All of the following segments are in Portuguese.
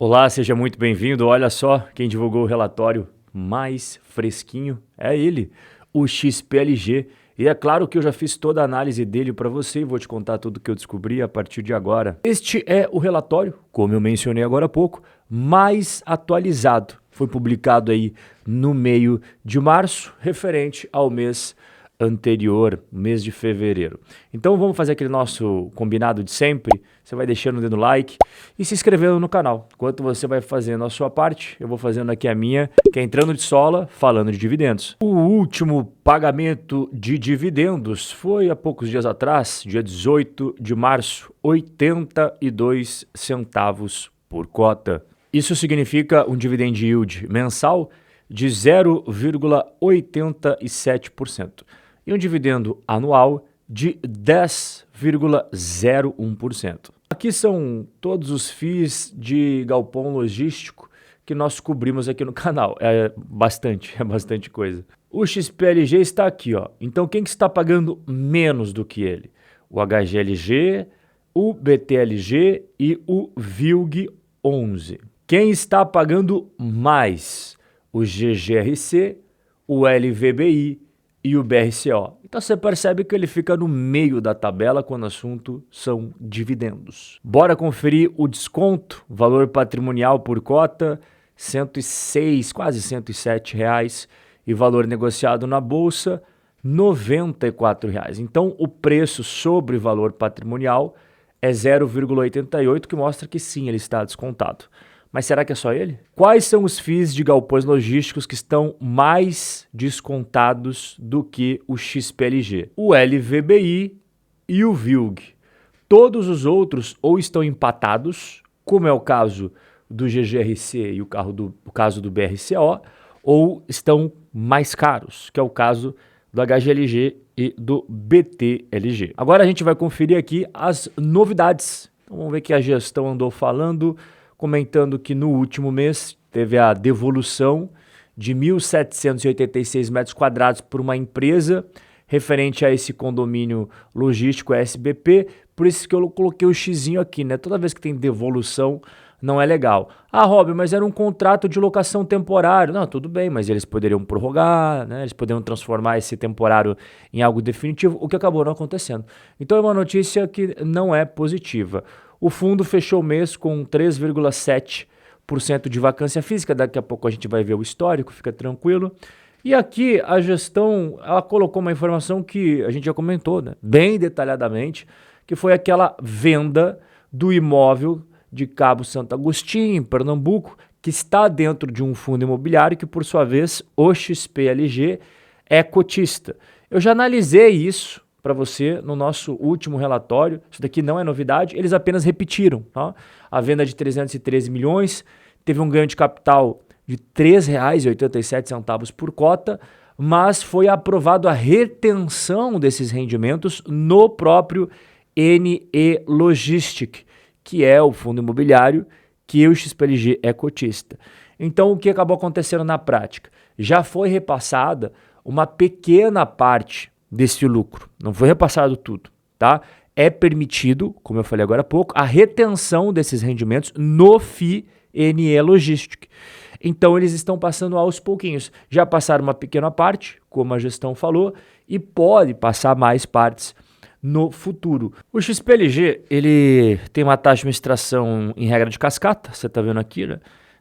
Olá, seja muito bem-vindo. Olha só, quem divulgou o relatório mais fresquinho é ele, o XPLG. E é claro que eu já fiz toda a análise dele para você e vou te contar tudo o que eu descobri a partir de agora. Este é o relatório, como eu mencionei agora há pouco, mais atualizado. Foi publicado aí no meio de março, referente ao mês anterior, mês de fevereiro. Então vamos fazer aquele nosso combinado de sempre. Você vai deixando o dedo no like e se inscrevendo no canal. Enquanto você vai fazendo a sua parte, eu vou fazendo aqui a minha, que é entrando de sola, falando de dividendos. O último pagamento de dividendos foi há poucos dias atrás, dia 18 de março, 82 centavos por cota. Isso significa um dividend yield mensal de 0,87% e um dividendo anual de 10,01%. Aqui são todos os FIIs de galpão logístico que nós cobrimos aqui no canal. É bastante coisa. O XPLG está aqui, ó. Então quem que está pagando menos do que ele? O HGLG, o BTLG e o VILG11. Quem está pagando mais? O GGRC, o LVBI e o BRCO. Então você percebe que ele fica no meio da tabela quando o assunto são dividendos. Bora conferir o desconto, valor patrimonial por cota, 106, quase 107 reais, e valor negociado na bolsa, 94 reais. Então o preço sobre valor patrimonial é 0,88, que mostra que sim, ele está descontado. Mas será que é só ele? Quais são os FIIs de galpões logísticos que estão mais descontados do que o XPLG? O LVBI e o VILG. Todos os outros ou estão empatados, como é o caso do GGRC e o caso do BRCO, ou estão mais caros, que é o caso do HGLG e do BTLG. Agora a gente vai conferir aqui as novidades. Então, vamos ver o que a gestão andou falando, comentando que no último mês teve a devolução de 1.786 metros quadrados por uma empresa referente a esse condomínio logístico SBP, por isso que eu coloquei o xizinho aqui, né? Toda vez que tem devolução não é legal. Ah, Rob, mas era um contrato de locação temporário. Não, tudo bem, mas eles poderiam prorrogar, né? Eles poderiam transformar esse temporário em algo definitivo, o que acabou não acontecendo. Então é uma notícia que não é positiva. O fundo fechou o mês com 3,7% de vacância física. Daqui a pouco a gente vai ver o histórico, fica tranquilo. E aqui a gestão, ela colocou uma informação que a gente já comentou, né? Bem detalhadamente, que foi aquela venda do imóvel de Cabo Santo Agostinho, em Pernambuco, que está dentro de um fundo imobiliário que, por sua vez, o XPLG é cotista. Eu já analisei isso para você no nosso último relatório. Isso daqui não é novidade, eles apenas repetiram. Tá? A venda de 313 milhões teve um ganho de capital de R$ 3,87 por cota, mas foi aprovado a retenção desses rendimentos no próprio NE Logistic, que é o fundo imobiliário que o XPLG é cotista. Então o que acabou acontecendo na prática? Já foi repassada uma pequena parte desse lucro, não foi repassado tudo, tá? É permitido, como eu falei agora há pouco, a retenção desses rendimentos no FII NE Logistic. Então eles estão passando aos pouquinhos. Já passaram uma pequena parte, como a gestão falou, e pode passar mais partes no futuro. O XPLG, ele tem uma taxa de administração em regra de cascata, você está vendo aqui, né?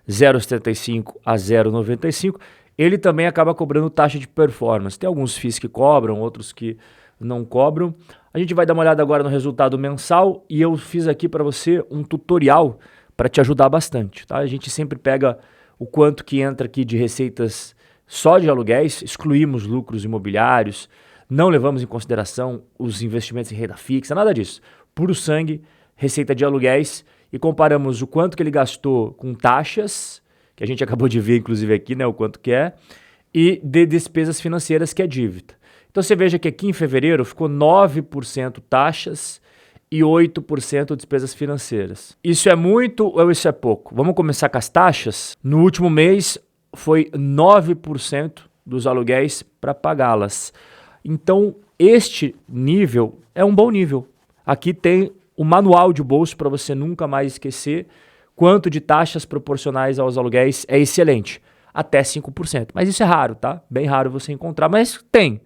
0,75 a 0,95. Ele também acaba cobrando taxa de performance. Tem alguns FIIs que cobram, outros que não cobram. A gente vai dar uma olhada agora no resultado mensal e eu fiz aqui para você um tutorial para te ajudar bastante, tá? A gente sempre pega o quanto que entra aqui de receitas só de aluguéis, excluímos lucros imobiliários, não levamos em consideração os investimentos em renda fixa, nada disso. Puro sangue, receita de aluguéis, e comparamos o quanto que ele gastou com taxas, que a gente acabou de ver inclusive aqui, né, o quanto que é, e de despesas financeiras, que é dívida. Então você veja que aqui em fevereiro ficou 9% taxas e 8% despesas financeiras. Isso é muito ou isso é pouco? Vamos começar com as taxas. No último mês foi 9% dos aluguéis para pagá-las. Então, este nível é um bom nível. Aqui tem o manual de bolso para você nunca mais esquecer quanto de taxas proporcionais aos aluguéis é excelente, até 5%. Mas isso é raro, tá? Bem raro você encontrar, mas tem.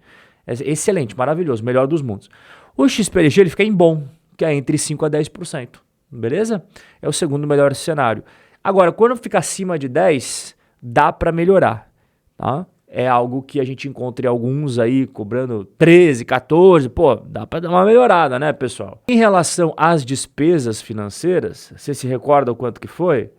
É excelente, maravilhoso, melhor dos mundos. O XPLG ele fica em bom, que é entre 5% a 10%, beleza? É o segundo melhor cenário. Agora, quando fica acima de 10%, dá para melhorar, tá? É algo que a gente encontra em alguns aí cobrando 13, 14, pô, dá para dar uma melhorada, né, pessoal? Em relação às despesas financeiras, você se recorda o quanto que foi?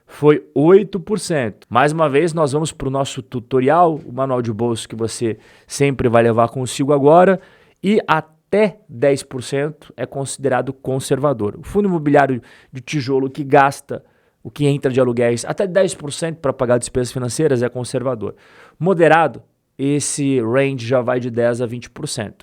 Foi 8%. Mais uma vez, nós vamos para o nosso tutorial, o manual de bolso que você sempre vai levar consigo agora, e até 10% é considerado conservador. O fundo imobiliário de tijolo que gasta o que entra de aluguéis, até 10% para pagar despesas financeiras é conservador. Moderado, esse range já vai de 10% a 20%.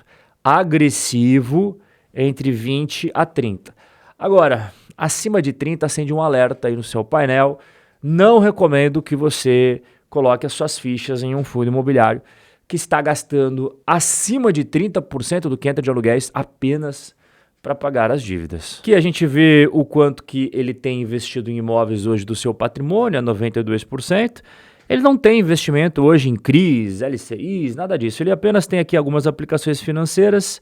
Agressivo, entre 20% a 30%. Agora, acima de 30%, acende um alerta aí no seu painel. Não recomendo que você coloque as suas fichas em um fundo imobiliário que está gastando acima de 30% do que entra de aluguéis apenas para pagar as dívidas. Aqui a gente vê o quanto que ele tem investido em imóveis hoje do seu patrimônio, a 92%. Ele não tem investimento hoje em CRIs, LCIs, nada disso. Ele apenas tem aqui algumas aplicações financeiras,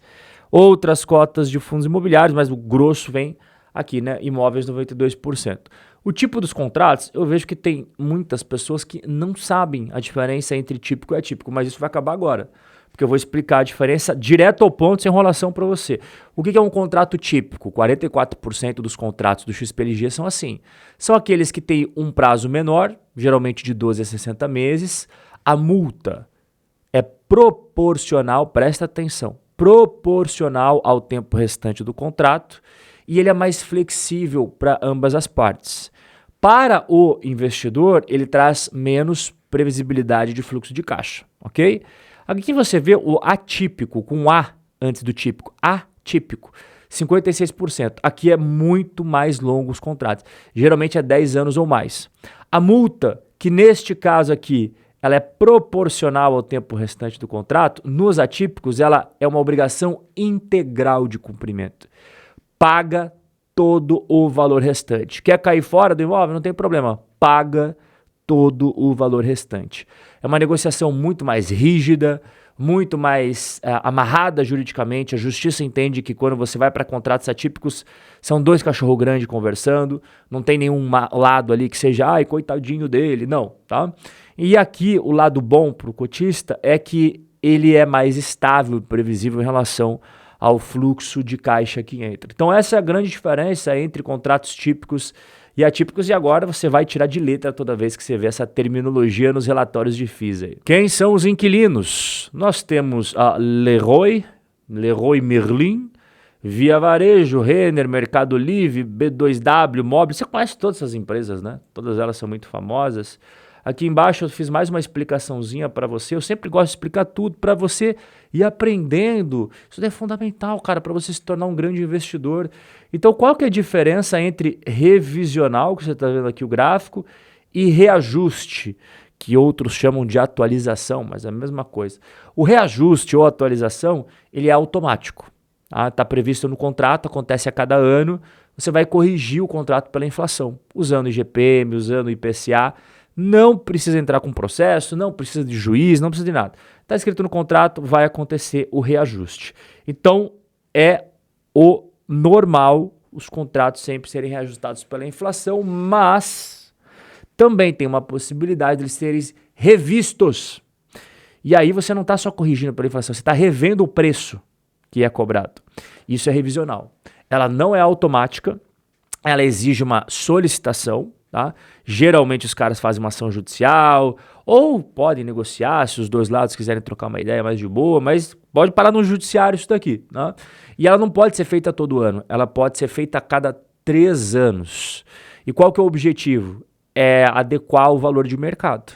outras cotas de fundos imobiliários, mas o grosso vem aqui, né? Imóveis 92%. O tipo dos contratos, eu vejo que tem muitas pessoas que não sabem a diferença entre típico e atípico, mas isso vai acabar agora. Porque eu vou explicar a diferença direto ao ponto, sem enrolação para você. O que é um contrato típico? 44% dos contratos do XPLG são assim. São aqueles que têm um prazo menor, geralmente de 12 a 60 meses. A multa é proporcional, presta atenção, proporcional ao tempo restante do contrato, e ele é mais flexível para ambas as partes. Para o investidor, ele traz menos previsibilidade de fluxo de caixa, ok? Aqui você vê o atípico, com A antes do típico, atípico, 56%. Aqui é muito mais longo os contratos, geralmente é 10 anos ou mais. A multa, que neste caso aqui, ela é proporcional ao tempo restante do contrato, nos atípicos ela é uma obrigação integral de cumprimento. Paga todo o valor restante. Quer cair fora do imóvel? Não tem problema, paga todo o valor restante. É uma negociação muito mais rígida, muito mais amarrada juridicamente. A justiça entende que quando você vai para contratos atípicos, são dois cachorro grandes conversando, não tem nenhum lado ali que seja, ai, coitadinho dele, não, tá? E aqui o lado bom para o cotista é que ele é mais estável e previsível em relação ao fluxo de caixa que entra. Então essa é a grande diferença entre contratos típicos e atípicos, e agora você vai tirar de letra toda vez que você vê essa terminologia nos relatórios de FIIs aí. Quem são os inquilinos? Nós temos a Leroy Merlin, Via Varejo, Renner, Mercado Livre, B2W, Mobile. Você conhece todas essas empresas, né? Todas elas são muito famosas. Aqui embaixo eu fiz mais uma explicaçãozinha para você. Eu sempre gosto de explicar tudo para você ir aprendendo. Isso é fundamental, cara, para você se tornar um grande investidor. Então, qual que é a diferença entre revisional, que você está vendo aqui o gráfico, e reajuste, que outros chamam de atualização, mas é a mesma coisa. O reajuste ou atualização, ele é automático. Está previsto no contrato, acontece a cada ano. Você vai corrigir o contrato pela inflação, usando IGPM, usando IPCA. Não precisa entrar com processo, não precisa de juiz, não precisa de nada. Está escrito no contrato, vai acontecer o reajuste. Então, é o normal os contratos sempre serem reajustados pela inflação, mas também tem uma possibilidade de eles serem revistos. E aí você não está só corrigindo pela inflação, você está revendo o preço que é cobrado. Isso é revisional. Ela não é automática, ela exige uma solicitação. Tá? Geralmente os caras fazem uma ação judicial ou podem negociar se os dois lados quiserem trocar uma ideia mais de boa, mas pode parar no judiciário isso daqui. Tá? E ela não pode ser feita todo ano, ela pode ser feita a cada 3 anos. E qual que é o objetivo? É adequar o valor de mercado.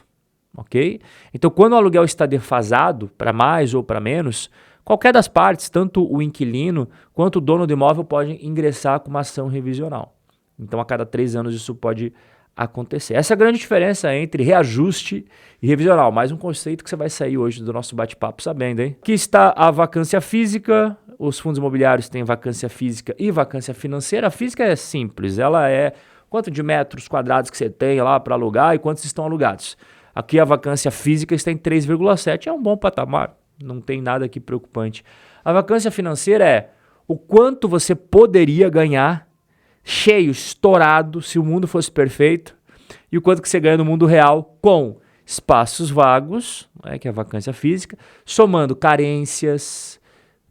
Ok? Então quando o aluguel está defasado para mais ou para menos, qualquer das partes, tanto o inquilino quanto o dono do imóvel pode ingressar com uma ação revisional. Então, a cada 3 anos isso pode acontecer. Essa é a grande diferença entre reajuste e revisional. Mais um conceito que você vai sair hoje do nosso bate-papo sabendo, hein? Aqui está a vacância física. Os fundos imobiliários têm vacância física e vacância financeira. A física é simples, ela é quanto de metros quadrados que você tem lá para alugar e quantos estão alugados. Aqui a vacância física está em 3,7, é um bom patamar, não tem nada aqui preocupante. A vacância financeira é o quanto você poderia ganhar cheio, estourado, se o mundo fosse perfeito, e o quanto que você ganha no mundo real com espaços vagos, né, que é a vacância física, somando carências,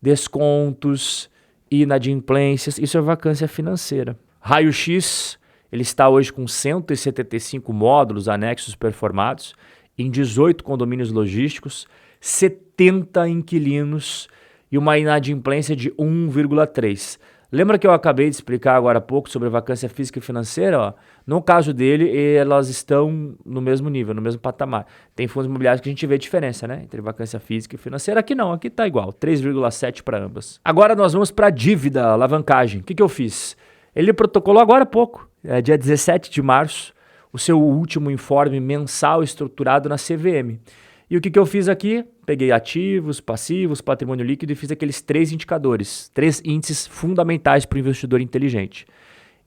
descontos, inadimplências, isso é vacância financeira. Raio-X, ele está hoje com 175 módulos anexos performados, em 18 condomínios logísticos, 70 inquilinos e uma inadimplência de 1,3. Lembra que eu acabei de explicar agora há pouco sobre a vacância física e financeira? Ó? No caso dele, elas estão no mesmo nível, no mesmo patamar. Tem fundos imobiliários que a gente vê diferença, né? Entre vacância física e financeira. Aqui não, aqui está igual, 3,7 para ambas. Agora nós vamos para a dívida, alavancagem. O que eu fiz? Ele protocolou agora há pouco, dia 17 de março, o seu último informe mensal estruturado na CVM. E o que eu fiz aqui? Peguei ativos, passivos, patrimônio líquido e fiz aqueles 3 indicadores, 3 índices fundamentais para o investidor inteligente.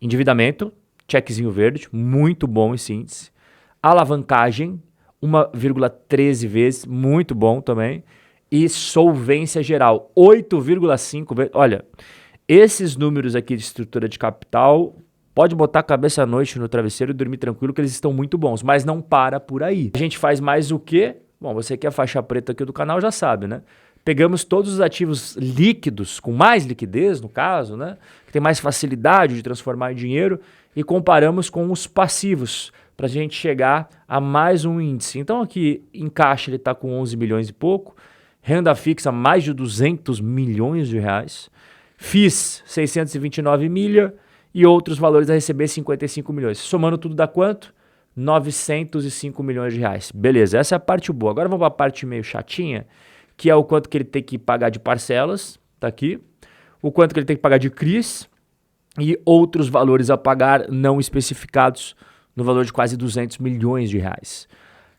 Endividamento, checkzinho verde, muito bom esse índice. Alavancagem, 1,13 vezes, muito bom também. E solvência geral, 8,5 vezes. Olha, esses números aqui de estrutura de capital, pode botar a cabeça à noite no travesseiro e dormir tranquilo que eles estão muito bons, mas não para por aí. A gente faz mais o quê? Bom, você que é faixa preta aqui do canal já sabe, né? Pegamos todos os ativos líquidos, com mais liquidez no caso, né? Que tem mais facilidade de transformar em dinheiro e comparamos com os passivos para a gente chegar a mais um índice. Então aqui em caixa ele está com 11 milhões e pouco, renda fixa mais de 200 milhões de reais, FIIs 629 milha e outros valores a receber 55 milhões. Somando tudo dá quanto? 905 milhões de reais. Beleza, essa é a parte boa. Agora vamos para a parte meio chatinha, que é o quanto que ele tem que pagar de parcelas, tá aqui, o quanto que ele tem que pagar de CRIs e outros valores a pagar não especificados no valor de quase 200 milhões de reais.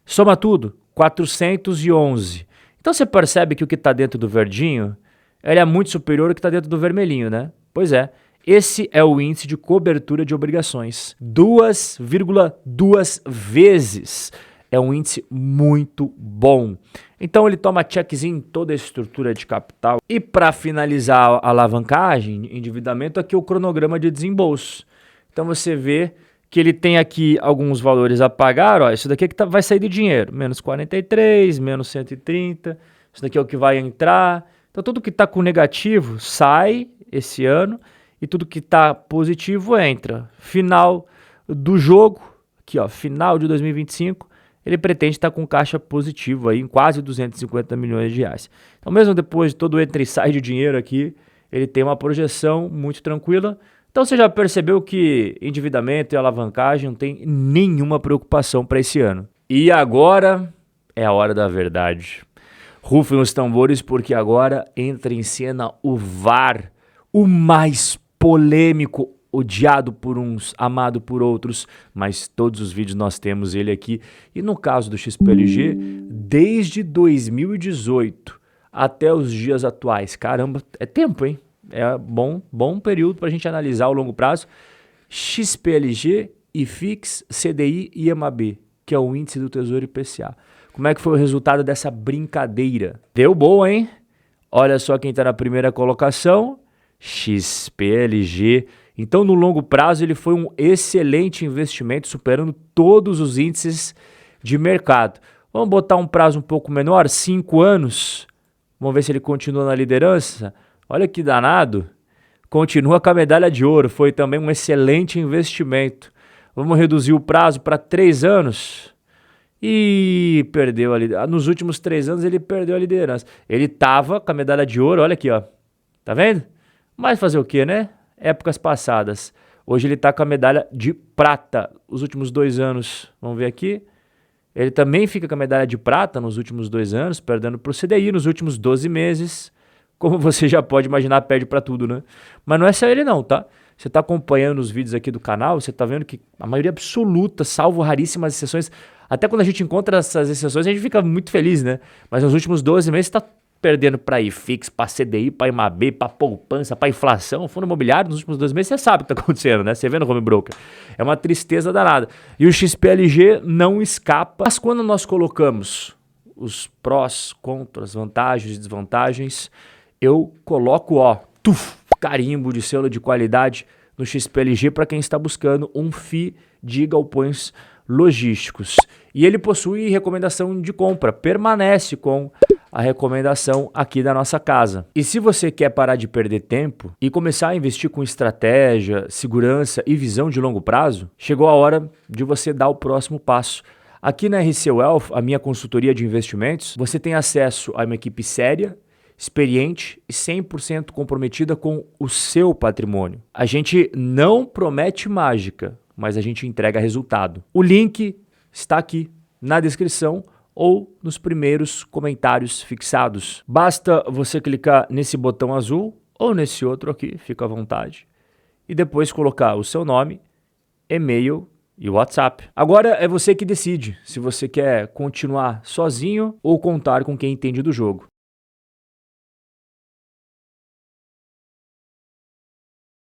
Soma tudo, 411. Então você percebe que o que está dentro do verdinho, ele é muito superior ao que está dentro do vermelhinho, né? Pois é. Esse é o índice de cobertura de obrigações, 2,2 vezes. É um índice muito bom. Então ele toma checkzinho em toda a estrutura de capital. E para finalizar a alavancagem, endividamento, aqui é o cronograma de desembolso. Então você vê que ele tem aqui alguns valores a pagar. Ó, isso daqui é que vai sair de dinheiro, menos 43, menos 130. Isso daqui é o que vai entrar. Então tudo que está com negativo sai esse ano. E tudo que está positivo entra. Final do jogo, aqui ó, final de 2025, ele pretende estar com caixa positivo aí em quase 250 milhões de reais. Então mesmo depois de todo o entra e sai de dinheiro aqui, ele tem uma projeção muito tranquila. Então você já percebeu que endividamento e alavancagem não tem nenhuma preocupação para esse ano. E agora é a hora da verdade. Rufem os tambores porque agora entra em cena o VAR, o mais polêmico, odiado por uns, amado por outros, mas todos os vídeos nós temos ele aqui. E no caso do XPLG, desde 2018 até os dias atuais. Caramba, é tempo, hein? É bom período para a gente analisar ao longo prazo. XPLG, IFIX, CDI e IMAB, que é o índice do Tesouro IPCA. Como é que foi o resultado dessa brincadeira? Deu boa, hein? Olha só quem está na primeira colocação. XPLG. Então, no longo prazo, ele foi um excelente investimento, superando todos os índices de mercado. Vamos botar um prazo um pouco menor, 5 anos. Vamos ver se ele continua na liderança. Olha que danado. Continua com a medalha de ouro. Foi também um excelente investimento. Vamos reduzir o prazo para 3 anos. E perdeu a liderança. Nos últimos 3 anos, ele perdeu a liderança. Ele estava com a medalha de ouro. Olha aqui, ó. Tá vendo? Mas fazer o quê, né? Épocas passadas. Hoje ele está com a medalha de prata. Os últimos 2 anos, vamos ver aqui. Ele também fica com a medalha de prata nos últimos 2 anos, perdendo para o CDI nos últimos 12 meses. Como você já pode imaginar, perde para tudo, né? Mas não é só ele não, tá? Você está acompanhando os vídeos aqui do canal, você está vendo que a maioria absoluta, salvo raríssimas exceções, até quando a gente encontra essas exceções, a gente fica muito feliz, né? Mas nos últimos 12 meses está perdendo para IFIX, para CDI, para IMAB, para poupança, para inflação, fundo imobiliário nos últimos 2 meses, você sabe o que está acontecendo, né? Você vê no home broker. É uma tristeza danada. E o XPLG não escapa. Mas quando nós colocamos os prós, contras, vantagens e desvantagens, eu coloco, carimbo de selo de qualidade no XPLG para quem está buscando um FII de galpões logísticos. E ele possui recomendação de compra, permanece com a recomendação aqui da nossa casa. E se você quer parar de perder tempo e começar a investir com estratégia, segurança e visão de longo prazo, chegou a hora de você dar o próximo passo. Aqui na RC Wealth, a minha consultoria de investimentos, você tem acesso a uma equipe séria, experiente e 100% comprometida com o seu patrimônio. A gente não promete mágica, mas a gente entrega resultado. O link está aqui na descrição ou nos primeiros comentários fixados. Basta você clicar nesse botão azul ou nesse outro aqui, fica à vontade, e depois colocar o seu nome, e-mail e WhatsApp. Agora é você que decide se você quer continuar sozinho ou contar com quem entende do jogo.